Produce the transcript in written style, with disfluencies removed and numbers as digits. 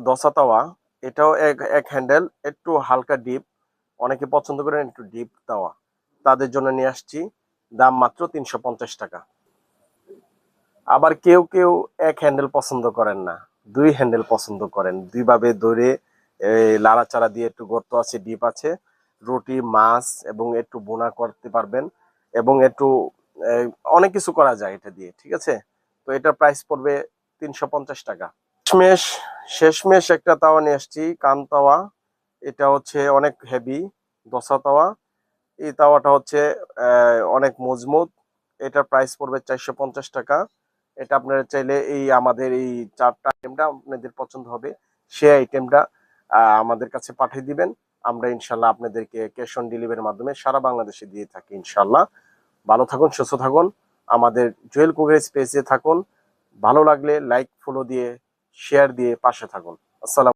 দোসা তাওয়া, এটাও এক এক হ্যান্ডেল, একটু হালকা ডিপ, অনেকে পছন্দ করেন একটু ডিপ তাওয়া, তাদের জন্য নিয়ে আসছি, দাম মাত্র 350 টাকা। আবার কেউ কেউ এক হ্যান্ডেল পছন্দ করেন না, দুই হ্যান্ডেল পছন্দ করেন, দুইভাবে ধরে লাড়াচাড়া দিয়ে, একটু গর্ত আছে, ডিপ আছে, রুটি মাছ এবং একটু বোনা করতে পারবেন, এবং একটু আহ, অনেক কিছু করা যায় এটা দিয়ে, ঠিক আছে। তো এটার প্রাইস পড়বে 350 টাকা। শেষমেশ শেষমেশ একটা তাওয়া নিয়ে আসছি, কান তাওয়া। এটা হচ্ছে অনেক হেভি দোসা তাওয়া। এই তাওয়াটা হচ্ছে অনেক মজবুত। এটার প্রাইস পড়বে 450 টাকা। এটা আপনারা চাইলে এই আমাদের এই চারটা আইটেমটা আপনাদের পছন্দ হবে, সেই আইটেমটা আমাদের কাছে পাঠিয়ে দিবেন। আমরা ইনশাল্লাহ আপনাদেরকে ক্যাশ অন ডেলিভারির মাধ্যমে সারা বাংলাদেশে দিয়ে থাকি ইনশাল্লাহ। ভালো থাকুন, সুস্থ থাকুন, আমাদের জুয়েল কুকারিজ পেজে থাকুন। ভালো লাগলে লাইক ফলো দিয়ে শেয়ার দিয়ে পাশে থাকুন। আসসালাম।